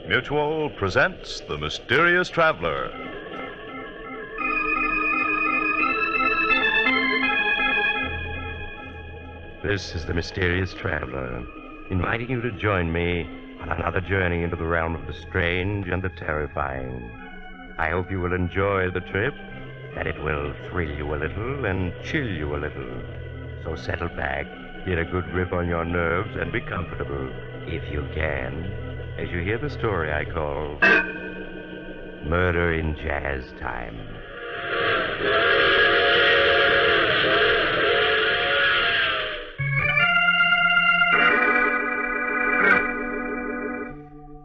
Mutual presents The Mysterious Traveler. This is The Mysterious Traveler, inviting you to join me on another journey into the realm of the strange and the terrifying. I hope you will enjoy the trip, that it will thrill you a little and chill you a little. So settle back, get a good grip on your nerves, and be comfortable, if you can, as you hear the story I call Murder in Jazz Time.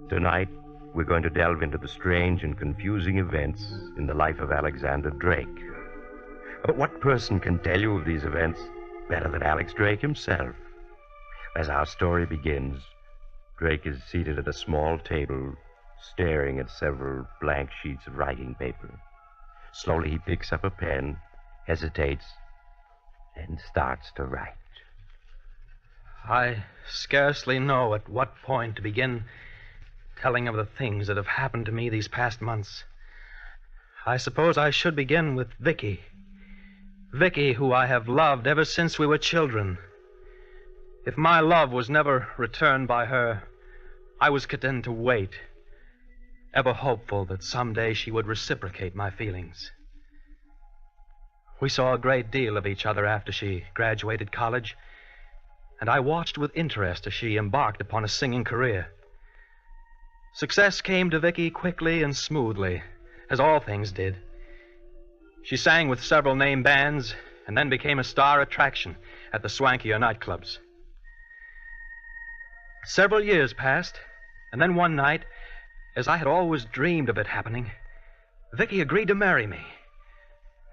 Tonight, we're going to delve into the strange and confusing events in the life of Alexander Drake. But what person can tell you of these events better than Alex Drake himself? As our story begins, Drake is seated at a small table, staring at several blank sheets of writing paper. Slowly, he picks up a pen, hesitates, and starts to write. I scarcely know at what point to begin telling of the things that have happened to me these past months. I suppose I should begin with Vicky. Vicky, who I have loved ever since we were children. If my love was never returned by her, I was content to wait, ever hopeful that someday she would reciprocate my feelings. We saw a great deal of each other after she graduated college, and I watched with interest as she embarked upon a singing career. Success came to Vicky quickly and smoothly, as all things did. She sang with several name bands and then became a star attraction at the swankier nightclubs. Several years passed, and then one night, as I had always dreamed of it happening, Vicky agreed to marry me.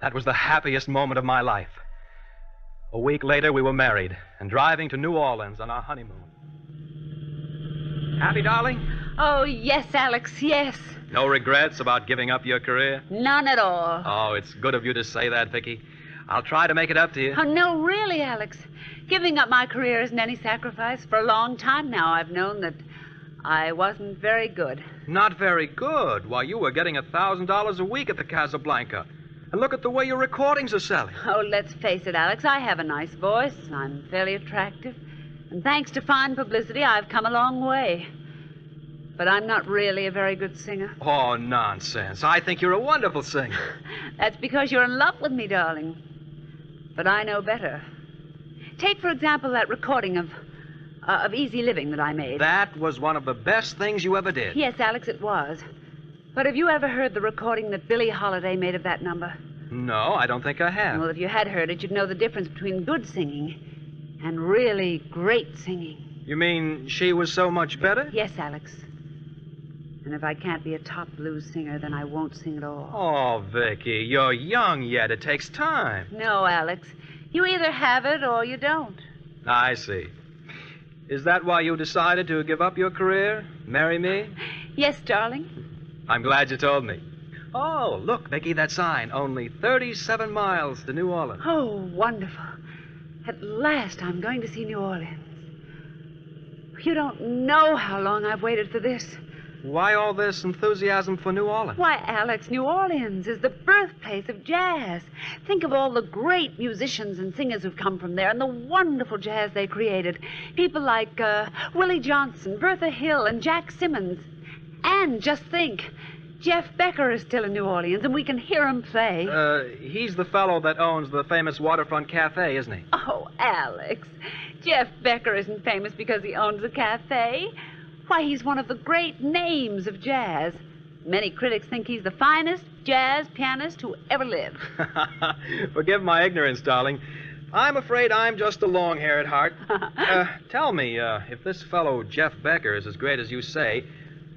That was the happiest moment of my life. A week later, we were married and driving to New Orleans on our honeymoon. Happy, darling? Oh, yes, Alex, yes. No regrets about giving up your career? None at all. Oh, it's good of you to say that, Vicky. I'll try to make it up to you. Oh, no, really, Alex. Giving up my career isn't any sacrifice. For a long time now, I've known that I wasn't very good. Not very good? Why, you were getting $1,000 a week at the Casablanca. And look at the way your recordings are selling. Oh, let's face it, Alex. I have a nice voice. I'm fairly attractive. And thanks to fine publicity, I've come a long way. But I'm not really a very good singer. Oh, nonsense. I think you're a wonderful singer. That's because you're in love with me, darling. But I know better. Take, for example, that recording of Easy Living that I made. That was one of the best things you ever did. Yes, Alex, it was. But have you ever heard the recording that Billie Holiday made of that number? No, I don't think I have. Well, if you had heard it, you'd know the difference between good singing and really great singing. You mean she was so much better? Yes, Alex. And if I can't be a top blues singer, then I won't sing at all. Oh, Vicky, you're young yet. It takes time. No, Alex. You either have it or you don't. I see. Is that why you decided to give up your career? Marry me? Yes, darling. I'm glad you told me. Oh, look, Vicky, that sign. Only 37 miles to New Orleans. Oh, wonderful. At last I'm going to see New Orleans. You don't know how long I've waited for this. Why all this enthusiasm for New Orleans? Why, Alex, New Orleans is the birthplace of jazz. Think of all the great musicians and singers who've come from there and the wonderful jazz they created. People like Willie Johnson, Bertha Hill, and Jack Simmons. And just think, Jeff Becker is still in New Orleans, and we can hear him play. He's the fellow that owns the famous Waterfront Cafe, isn't he? Oh, Alex, Jeff Becker isn't famous because he owns a cafe. Why, he's one of the great names of jazz. Many critics think he's the finest jazz pianist who ever lived. Forgive my ignorance, darling. I'm afraid I'm just a long hair at heart. Tell me, if this fellow Jeff Becker is as great as you say,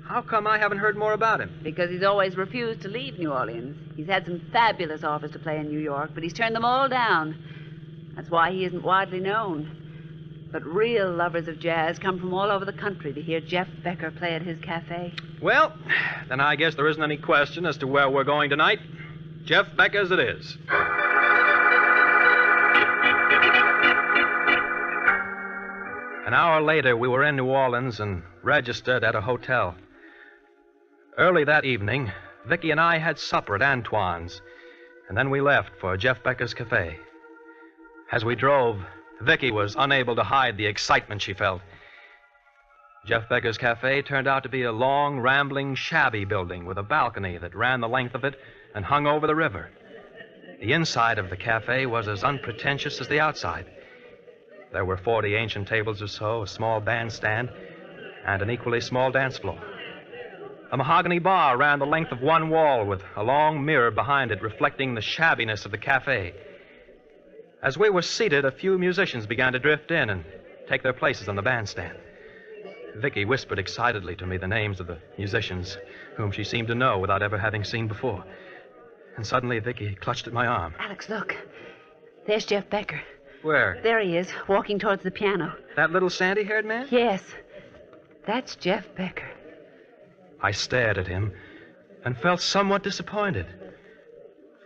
How come I haven't heard more about him? Because he's always refused to leave New Orleans. He's had some fabulous offers to play in New York, but he's turned them all down. That's why he isn't widely known. But real lovers of jazz come from all over the country to hear Jeff Becker play at his cafe. Well, then I guess there isn't any question as to where we're going tonight. Jeff Becker's it is. An hour later, we were in New Orleans and registered at a hotel. Early that evening, Vicky and I had supper at Antoine's, and then we left for Jeff Becker's cafe. As we drove, Vicky was unable to hide the excitement she felt. Jeff Becker's cafe turned out to be a long, rambling, shabby building with a balcony that ran the length of it and hung over the river. The inside of the cafe was as unpretentious as the outside. There were 40 ancient tables or so, a small bandstand, and an equally small dance floor. A mahogany bar ran the length of one wall with a long mirror behind it reflecting the shabbiness of the cafe. As we were seated, a few musicians began to drift in and take their places on the bandstand. Vicky whispered excitedly to me the names of the musicians, whom she seemed to know without ever having seen before. And suddenly Vicky clutched at my arm. Alex, look. There's Jeff Becker. Where? There he is, walking towards the piano. That little sandy-haired man? Yes. That's Jeff Becker. I stared at him and felt somewhat disappointed.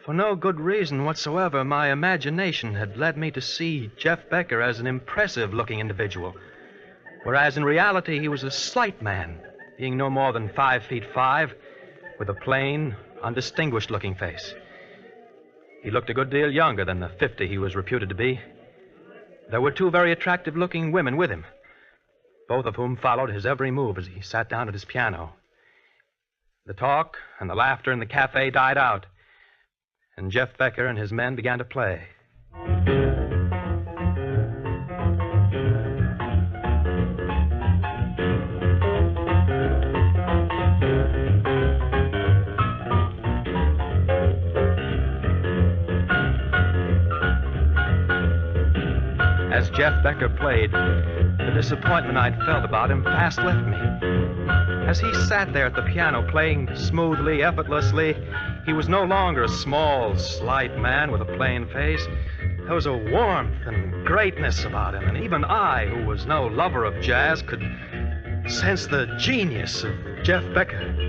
For no good reason whatsoever, my imagination had led me to see Jeff Becker as an impressive-looking individual, whereas in reality he was a slight man, being no more than 5'5", with a plain, undistinguished-looking face. He looked a good deal younger than the 50 he was reputed to be. There were two very attractive-looking women with him, both of whom followed his every move as he sat down at his piano. The talk and the laughter in the cafe died out, and Jeff Becker and his men began to play. As Jeff Becker played, the disappointment I'd felt about him fast left me. As he sat there at the piano playing smoothly, effortlessly, he was no longer a small, slight man with a plain face. There was a warmth and greatness about him, and even I, who was no lover of jazz, could sense the genius of Jeff Becker.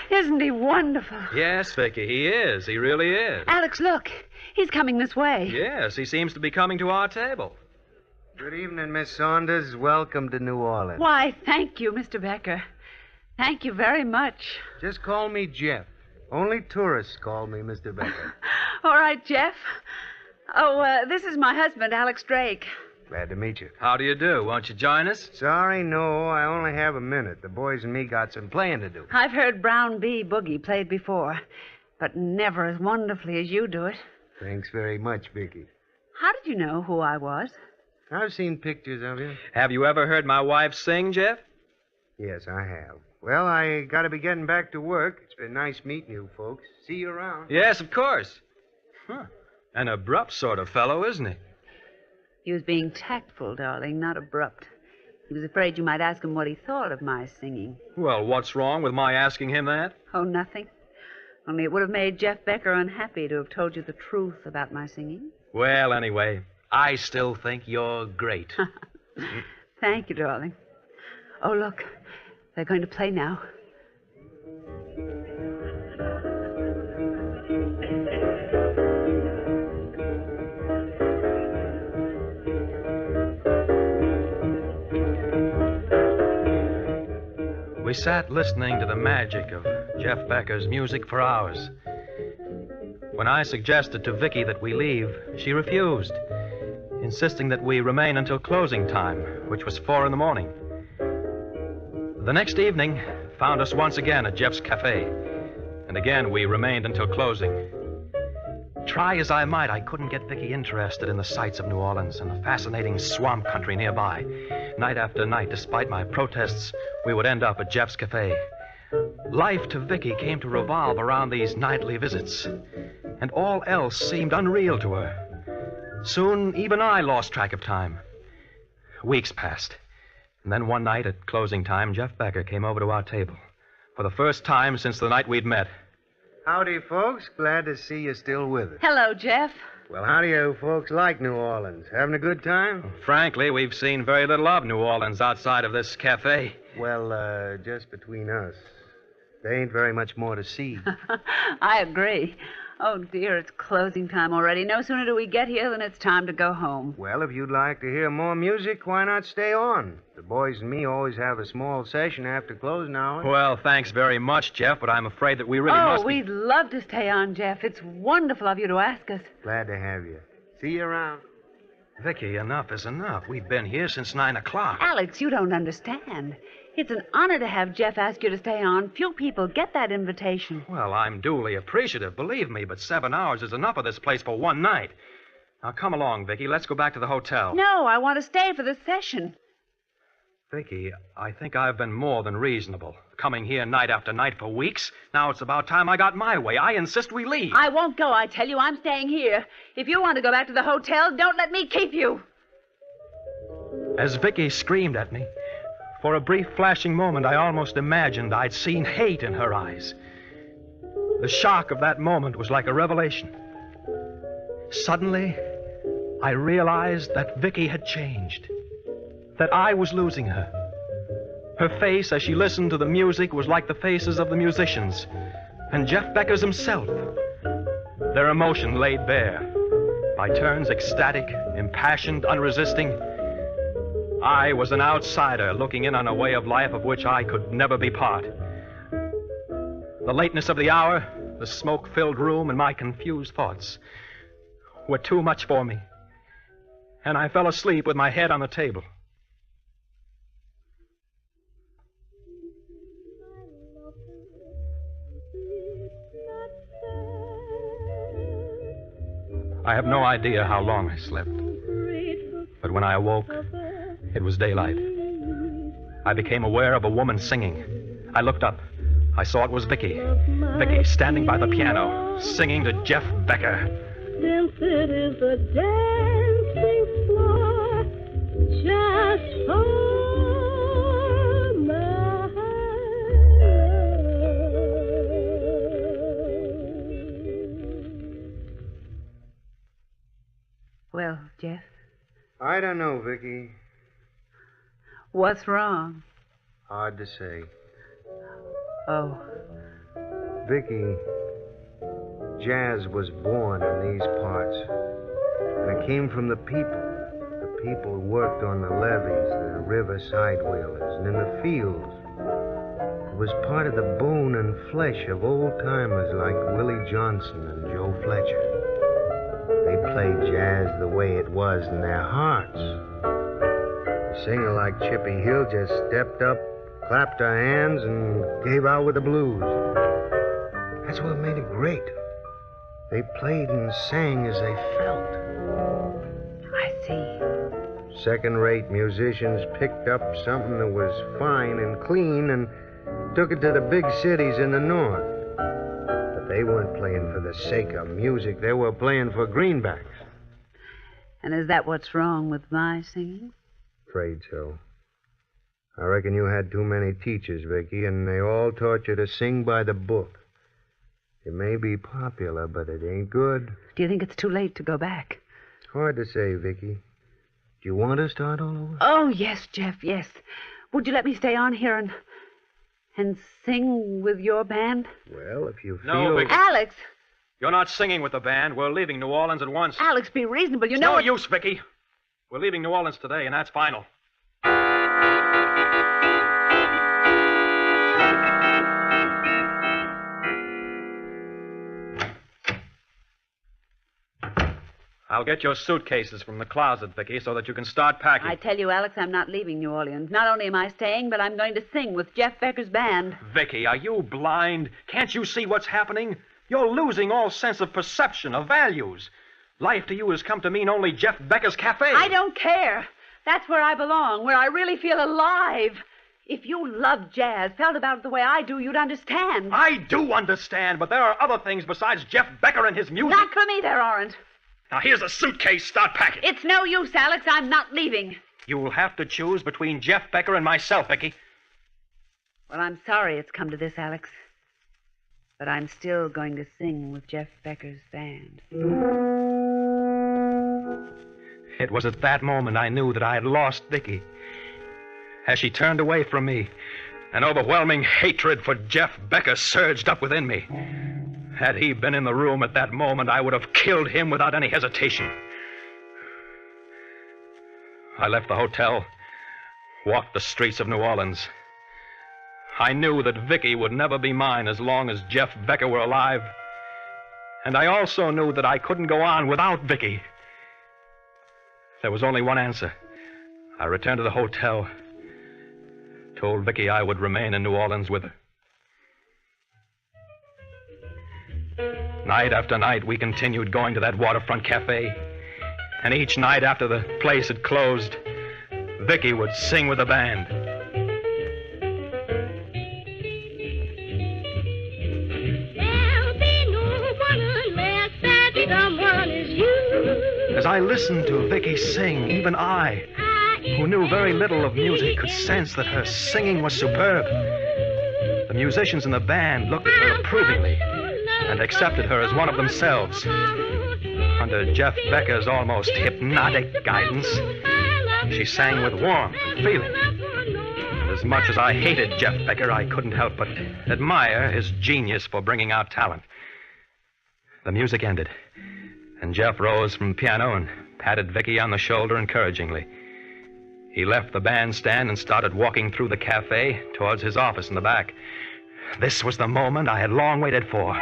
Isn't he wonderful? Yes, Vicky, he is. He really is. Alex, look. He's coming this way. Yes, he seems to be coming to our table. Good evening, Miss Saunders. Welcome to New Orleans. Why, thank you, Mr. Becker. Thank you very much. Just call me Jeff. Only tourists call me Mr. Becker. All right, Jeff. Oh, this is my husband, Alex Drake. Glad to meet you. How do you do? Won't you join us? Sorry, no. I only have a minute. The boys and me got some playing to do. I've heard Brown B. Boogie played before, but never as wonderfully as you do it. Thanks very much, Vicky. How did you know who I was? I've seen pictures of you. Have you ever heard my wife sing, Jeff? Yes, I have. Well, I gotta be getting back to work. It's been nice meeting you folks. See you around. Yes, of course. Huh. An abrupt sort of fellow, isn't he? He was being tactful, darling, not abrupt. He was afraid you might ask him what he thought of my singing. Well, what's wrong with my asking him that? Oh, nothing. Only it would have made Jeff Becker unhappy to have told you the truth about my singing. Well, anyway, I still think you're great. Thank you, darling. Oh, look. They're going to play now. We sat listening to the magic of Jeff Becker's music for hours. When I suggested to Vicky that we leave, she refused, insisting that we remain until closing time, which was 4 in the morning. The next evening, found us once again at Jeff's Cafe. And again, we remained until closing. Try as I might, I couldn't get Vicky interested in the sights of New Orleans and the fascinating swamp country nearby. Night after night, despite my protests, we would end up at Jeff's Cafe. Life to Vicky came to revolve around these nightly visits, and all else seemed unreal to her. Soon, even I lost track of time. Weeks passed, and then one night at closing time, Jeff Becker came over to our table. For the first time since the night we'd met. Howdy, folks. Glad to see you still with us. Hello, Jeff. Well, how do you folks like New Orleans? Having a good time? Frankly, we've seen very little of New Orleans outside of this cafe. Well, just between us, there ain't very much more to see. I agree. Oh, dear, it's closing time already. No sooner do we get here than it's time to go home. Well, if you'd like to hear more music, why not stay on? The boys and me always have a small session after closing hours. Well, thanks very much, Jeff, but I'm afraid that we really must... Oh, we'd love to stay on, Jeff. It's wonderful of you to ask us. Glad to have you. See you around. Vicky, enough is enough. We've been here since 9 o'clock. Alex, you don't understand. It's an honor to have Jeff ask you to stay on. Few people get that invitation. Well, I'm duly appreciative, believe me, but 7 hours is enough of this place for one night. Now, come along, Vicky. Let's go back to the hotel. No, I want to stay for the session. Vicky, I think I've been more than reasonable. Coming here night after night for weeks. Now it's about time I got my way. I insist we leave. I won't go, I tell you. I'm staying here. If you want to go back to the hotel, don't let me keep you. As Vicky screamed at me, for a brief flashing moment, I almost imagined I'd seen hate in her eyes. The shock of that moment was like a revelation. Suddenly, I realized that Vicky had changed, that I was losing her. Her face, as she listened to the music, was like the faces of the musicians, and Jeff Becker's himself. Their emotion laid bare, by turns ecstatic, impassioned, unresisting. I was an outsider looking in on a way of life of which I could never be part. The lateness of the hour, the smoke-filled room, and my confused thoughts were too much for me, and I fell asleep with my head on the table. I have no idea how long I slept, but when I awoke, it was daylight. I became aware of a woman singing. I looked up. I saw it was Vicky. Vicky standing by the piano, singing to Jeff Becker. Since it is a dancing floor just for my Well, Jeff, I don't know, Vicky. what's wrong? Hard to say. Oh, Vicky, jazz was born in these parts. And it came from the people. The people who worked on the levees, the riverside wheelers, and in the fields. It was part of the bone and flesh of old-timers like Willie Johnson and Joe Fletcher. They played jazz the way it was in their hearts. A singer like Chippy Hill just stepped up, clapped her hands, and gave out with the blues. That's what made it great. They played and sang as they felt. I see. Second-rate musicians picked up something that was fine and clean and took it to the big cities in the north. But they weren't playing for the sake of music. They were playing for greenbacks. And is that what's wrong with my singing? Afraid so. I reckon you had too many teachers, Vicky, and they all taught you to sing by the book. It may be popular, but it ain't good. Do you think it's too late to go back? Hard to say, Vicky. Do you want to start all over? Oh, yes, Jeff, yes. Would you let me stay on here and sing with your band? Well, if you feel... No, Vicky. Alex! You're not singing with the band. We're leaving New Orleans at once. Alex, be reasonable. You It's know no it- use, Vicky. We're leaving New Orleans today, and that's final. I'll get your suitcases from the closet, Vicky, so that you can start packing. I tell you, Alex, I'm not leaving New Orleans. Not only am I staying, but I'm going to sing with Jeff Becker's band. Vicky, are you blind? Can't you see what's happening? You're losing all sense of perception, of values. Life to you has come to mean only Jeff Becker's Cafe. I don't care. That's where I belong, where I really feel alive. If you loved jazz, felt about it the way I do, you'd understand. I do understand, but there are other things besides Jeff Becker and his music. Not for me, there aren't. Now, here's a suitcase. Start packing. It's no use, Alex. I'm not leaving. You'll have to choose between Jeff Becker and myself, Vicky. Well, I'm sorry it's come to this, Alex. But I'm still going to sing with Jeff Becker's band. It was at that moment I knew that I had lost Vicky. As she turned away from me, an overwhelming hatred for Jeff Becker surged up within me. Had he been in the room at that moment, I would have killed him without any hesitation. I left the hotel, walked the streets of New Orleans. I knew that Vicky would never be mine as long as Jeff Becker were alive. And I also knew that I couldn't go on without Vicky. There was only one answer. I returned to the hotel, told Vicky I would remain in New Orleans with her. Night after night, we continued going to that waterfront cafe. And each night after the place had closed, Vicky would sing with the band. There'll be no one unless that someone is you. As I listened to Vicky sing, even I, who knew very little of music, could sense that her singing was superb. The musicians in the band looked at her approvingly and accepted her as one of themselves. Under Jeff Becker's almost hypnotic guidance, she sang with warmth and feeling. And as much as I hated Jeff Becker, I couldn't help but admire his genius for bringing out talent. The music ended, and Jeff rose from the piano and patted Vicky on the shoulder encouragingly. He left the bandstand and started walking through the cafe towards his office in the back. This was the moment I had long waited for.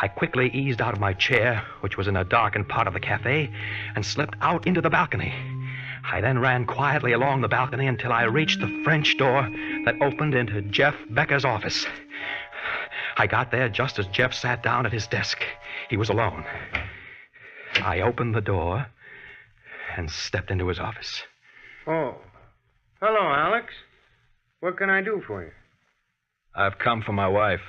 I quickly eased out of my chair, which was in a darkened part of the cafe, and slipped out into the balcony. I then ran quietly along the balcony until I reached the French door that opened into Jeff Becker's office. I got there just as Jeff sat down at his desk. He was alone. I opened the door and stepped into his office. Oh. Hello, Alex. What can I do for you? I've come for my wife.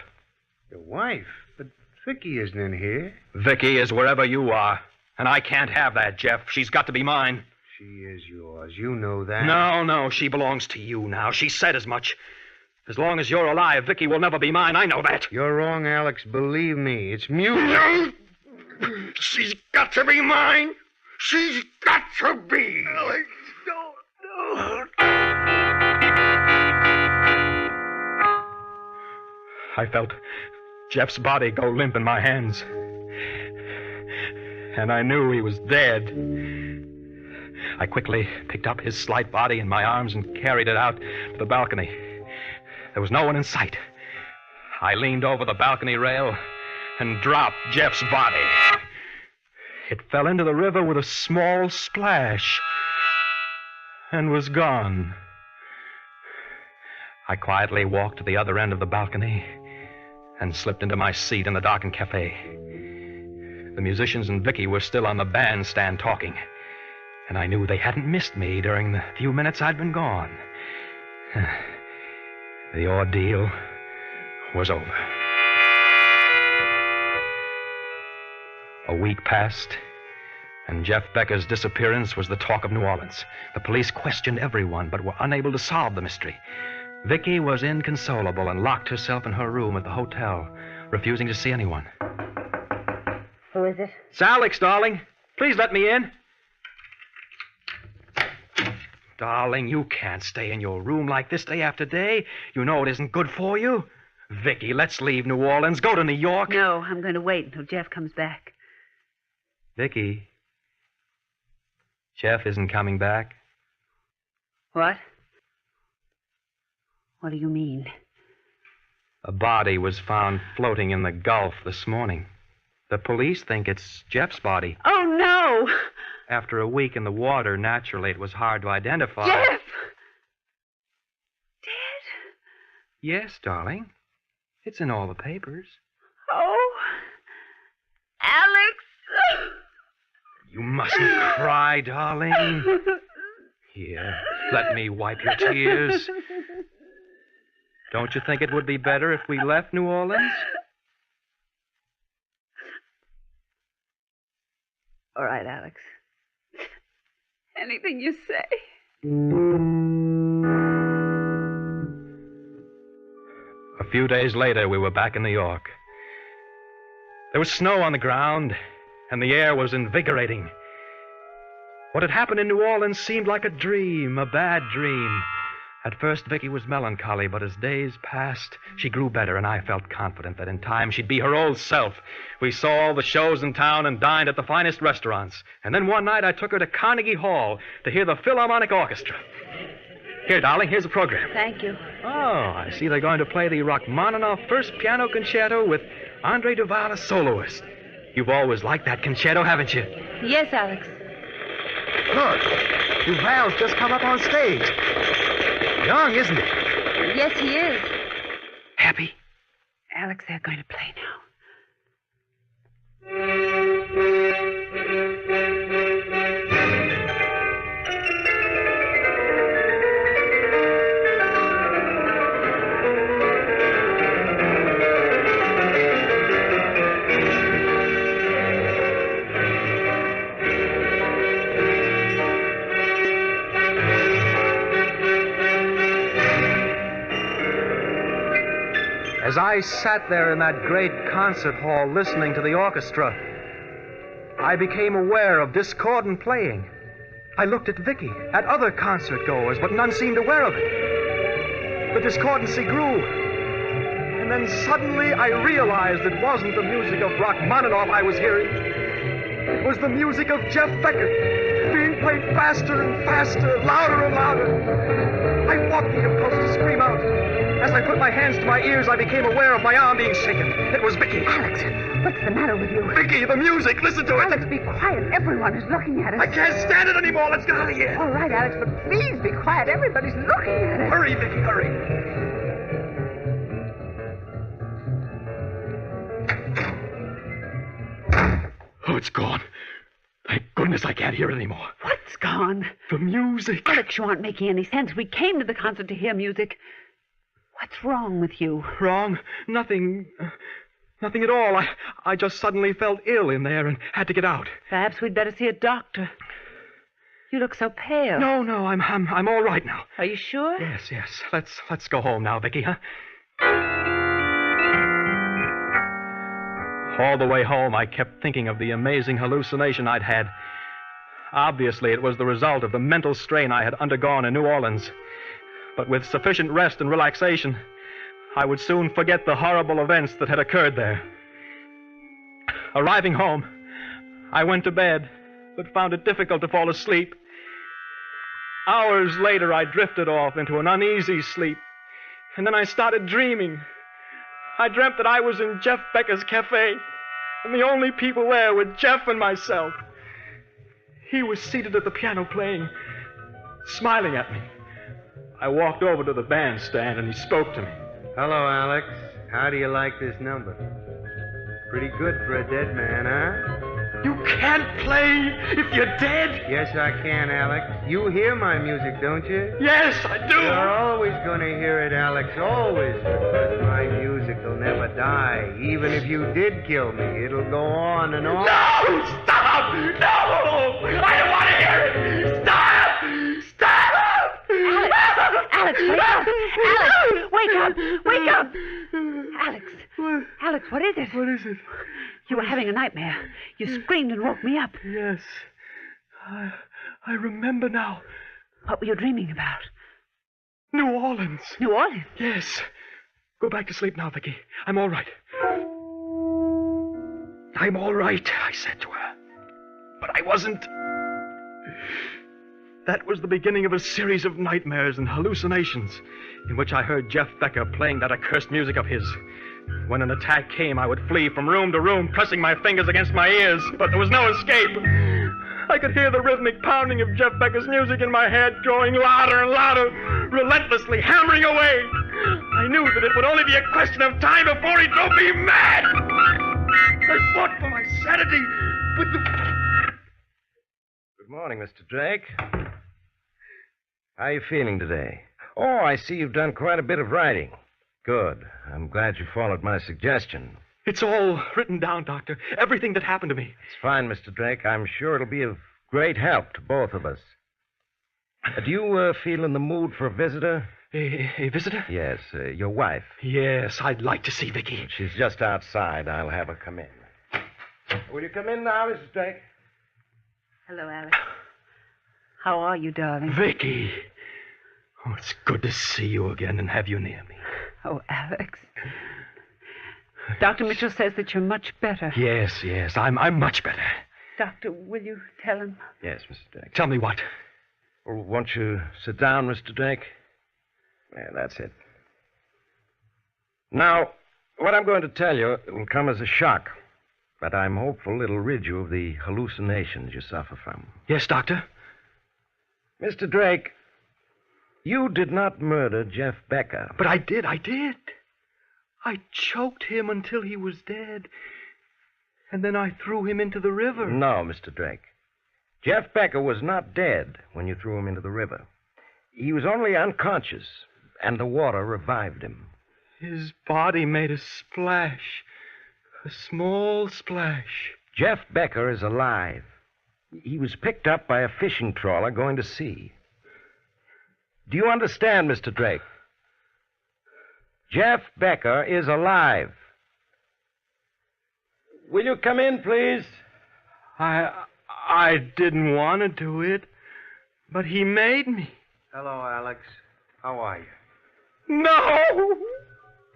Your wife? But Vicky isn't in here. Vicky is wherever you are, and I can't have that, Jeff. She's got to be mine. She is yours. You know that. No, she belongs to you now. She said as much. As long as you're alive, Vicky will never be mine. I know that. You're wrong, Alex. Believe me. It's music. She's got to be mine. She's got to be. Alex, no. I felt Jeff's body go limp in my hands. And I knew he was dead. I quickly picked up his slight body in my arms and carried it out to the balcony. There was no one in sight. I leaned over the balcony rail and dropped Jeff's body. It fell into the river with a small splash and was gone. I quietly walked to the other end of the balcony and slipped into my seat in the darkened cafe. The musicians and Vicky were still on the bandstand talking, and I knew they hadn't missed me during the few minutes I'd been gone. The ordeal was over. A week passed, and Jeff Becker's disappearance was the talk of New Orleans. The police questioned everyone, but were unable to solve the mystery. Vicky was inconsolable and locked herself in her room at the hotel, refusing to see anyone. Who is it? It's Alex, darling. Please let me in. Darling, you can't stay in your room like this day after day. You know it isn't good for you. Vicky, let's leave New Orleans. Go to New York. No, I'm going to wait until Jeff comes back. Vicky, Jeff isn't coming back. What? What do you mean? A body was found floating in the Gulf this morning. The police think it's Jeff's body. Oh, no! No. After a week in the water, naturally, it was hard to identify. Jeff! Dead? Yes, darling. It's in all the papers. Oh. Alex! You mustn't cry, darling. Here, let me wipe your tears. Don't you think it would be better if we left New Orleans? All right, Alex. Anything you say. A few days later, we were back in New York. There was snow on the ground, and the air was invigorating. What had happened in New Orleans seemed like a dream, a bad dream. At first, Vicky was melancholy, but as days passed, she grew better, and I felt confident that in time she'd be her old self. We saw all the shows in town and dined at the finest restaurants. And then one night, I took her to Carnegie Hall to hear the Philharmonic Orchestra. Here, darling, here's the program. Thank you. Oh, I see they're going to play the Rachmaninoff First Piano Concerto with Andre Duval as soloist. You've always liked that concerto, haven't you? Yes, Alex. Look, Duval's just come up on stage. Young, isn't he? Yes, he is. Happy? Alex, they're going to play now. As I sat there in that great concert hall listening to the orchestra, I became aware of discordant playing. I looked at Vicky, at other concert goers, but none seemed aware of it. The discordancy grew. And then suddenly I realized it wasn't the music of Rachmaninoff I was hearing. It was the music of Jeff Becker, being played faster and faster, louder and louder. I fought the impulse to scream out. As I put my hands to my ears, I became aware of my arm being shaken. It was Vicky. Alex, what's the matter with you? Vicky, the music. Listen to it. Alex, be quiet. Everyone is looking at us. I can't stand it anymore. Let's get out of here. All right, Alex, but please be quiet. Everybody's looking at us. Hurry, Vicky, hurry. Oh, it's gone. Thank goodness I can't hear it anymore. What's gone? The music. Alex, you aren't making any sense. We came to the concert to hear music. What's wrong with you? Wrong? Nothing. Nothing at all. I just suddenly felt ill in there and had to get out. Perhaps we'd better see a doctor. You look so pale. No, I'm all right now. Are you sure? Yes. Let's go home now, Vicky, huh? All the way home, I kept thinking of the amazing hallucination I'd had. Obviously, it was the result of the mental strain I had undergone in New Orleans. But with sufficient rest and relaxation, I would soon forget the horrible events that had occurred there. Arriving home, I went to bed, but found it difficult to fall asleep. Hours later, I drifted off into an uneasy sleep, and then I started dreaming. I dreamt that I was in Jeff Becker's cafe, and the only people there were Jeff and myself. He was seated at the piano playing, smiling at me. I walked over to the bandstand, and he spoke to me. Hello, Alex. How do you like this number? Pretty good for a dead man, huh? You can't play if you're dead? Yes, I can, Alex. You hear my music, don't you? Yes, I do. You're always going to hear it, Alex. Always. Because my music will never die. Even if you did kill me, it'll go on and on. No! Stop! No! I don't want to hear it! Stop! Stop! Alex, wake up! Alex, wake up! Wake up! Alex. What? Alex, what is it? What is it? You were having a nightmare. You screamed and woke me up. Yes. I remember now. What were you dreaming about? New Orleans. New Orleans? Yes. Go back to sleep now, Vicky. I'm all right. I'm all right, I said to her. But I wasn't. That was the beginning of a series of nightmares and hallucinations in which I heard Jeff Becker playing that accursed music of his. When an attack came, I would flee from room to room, pressing my fingers against my ears, but there was no escape. I could hear the rhythmic pounding of Jeff Becker's music in my head, growing louder and louder, relentlessly hammering away. I knew that it would only be a question of time before he drove me mad. I fought for my sanity, but Good morning, Mr. Drake. How are you feeling today? Oh, I see you've done quite a bit of writing. Good. I'm glad you followed my suggestion. It's all written down, Doctor. Everything that happened to me. It's fine, Mr. Drake. I'm sure it'll be of great help to both of us. Do you feel in the mood for a visitor? A visitor? Yes, your wife. Yes, I'd like to see Vicky. She's just outside. I'll have her come in. Will you come in now, Mrs. Drake? Hello, Alex. How are you, darling? Vicky. Oh, it's good to see you again and have you near me. Oh, Alex. Dr. Mitchell says that you're much better. Yes, I'm much better. Doctor, will you tell him? Yes, Mr. Drake. Tell me what? Well, won't you sit down, Mr. Drake? Yeah, that's it. Now, what I'm going to tell you will come as a shock, but I'm hopeful it'll rid you of the hallucinations you suffer from. Yes, Doctor? Mr. Drake, you did not murder Jeff Becker. But I did. I choked him until he was dead, and then I threw him into the river. No, Mr. Drake. Jeff Becker was not dead when you threw him into the river. He was only unconscious, and the water revived him. His body made a splash, a small splash. Jeff Becker is alive. He was picked up by a fishing trawler going to sea. Do you understand, Mr. Drake? Jeff Becker is alive. Will you come in, please? I didn't want to do it, but he made me. Hello, Alex. How are you? No!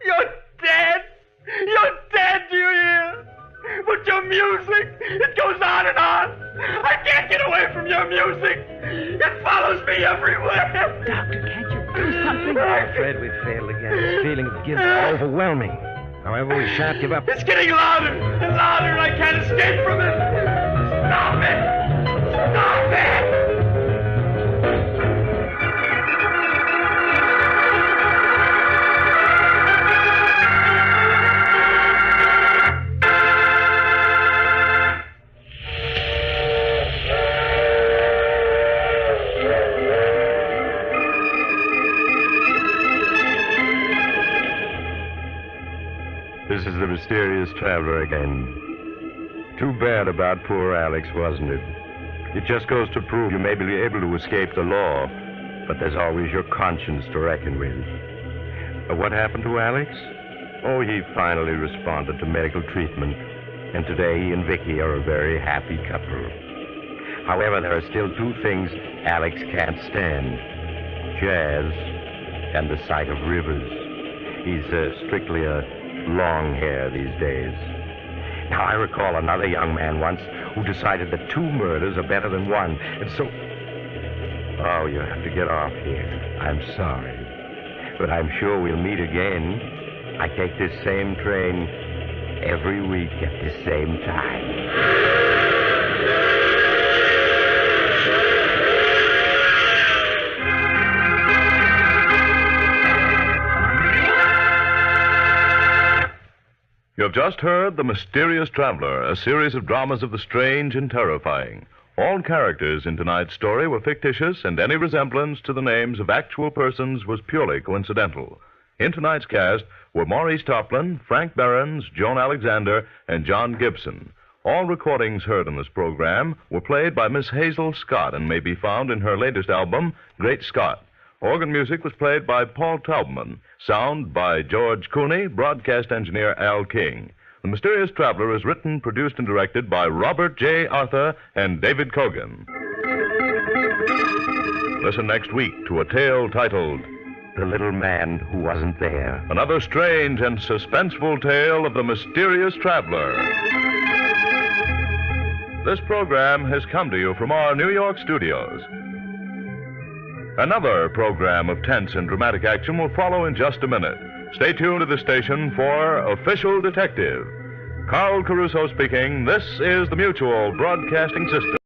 You're dead! You're dead, do you hear? But your music, it goes on and on. I can't get away from your music. It follows me everywhere. Doctor, can't you do something? I'm afraid we've failed again. This feeling of guilt is overwhelming. However, we shan't give up. It's getting louder and louder, and I can't escape from it. Stop it! Stop it! This is the mysterious traveler again. Too bad about poor Alex, wasn't it? It just goes to prove you may be able to escape the law, but there's always your conscience to reckon with. What happened to Alex? Oh, he finally responded to medical treatment, and today he and Vicky are a very happy couple. However, there are still two things Alex can't stand: jazz and the sight of rivers. He's strictly a long hair these days. Now, I recall another young man once who decided that two murders are better than one, and so... Oh, you have to get off here. I'm sorry. But I'm sure we'll meet again. I take this same train every week at the same time. You have just heard The Mysterious Traveler, a series of dramas of the strange and terrifying. All characters in tonight's story were fictitious, and any resemblance to the names of actual persons was purely coincidental. In tonight's cast were Maurice Toplin, Frank Behrens, Joan Alexander, and John Gibson. All recordings heard in this program were played by Miss Hazel Scott and may be found in her latest album, Great Scott. Organ music was played by Paul Taubman. Sound by George Cooney, broadcast engineer Al King. The Mysterious Traveler is written, produced, and directed by Robert J. Arthur and David Cogan. Listen next week to a tale titled The Little Man Who Wasn't There. Another strange and suspenseful tale of the Mysterious Traveler. This program has come to you from our New York studios. Another program of tense and dramatic action will follow in just a minute. Stay tuned to the station for Official Detective. Carl Caruso speaking. This is the Mutual Broadcasting System.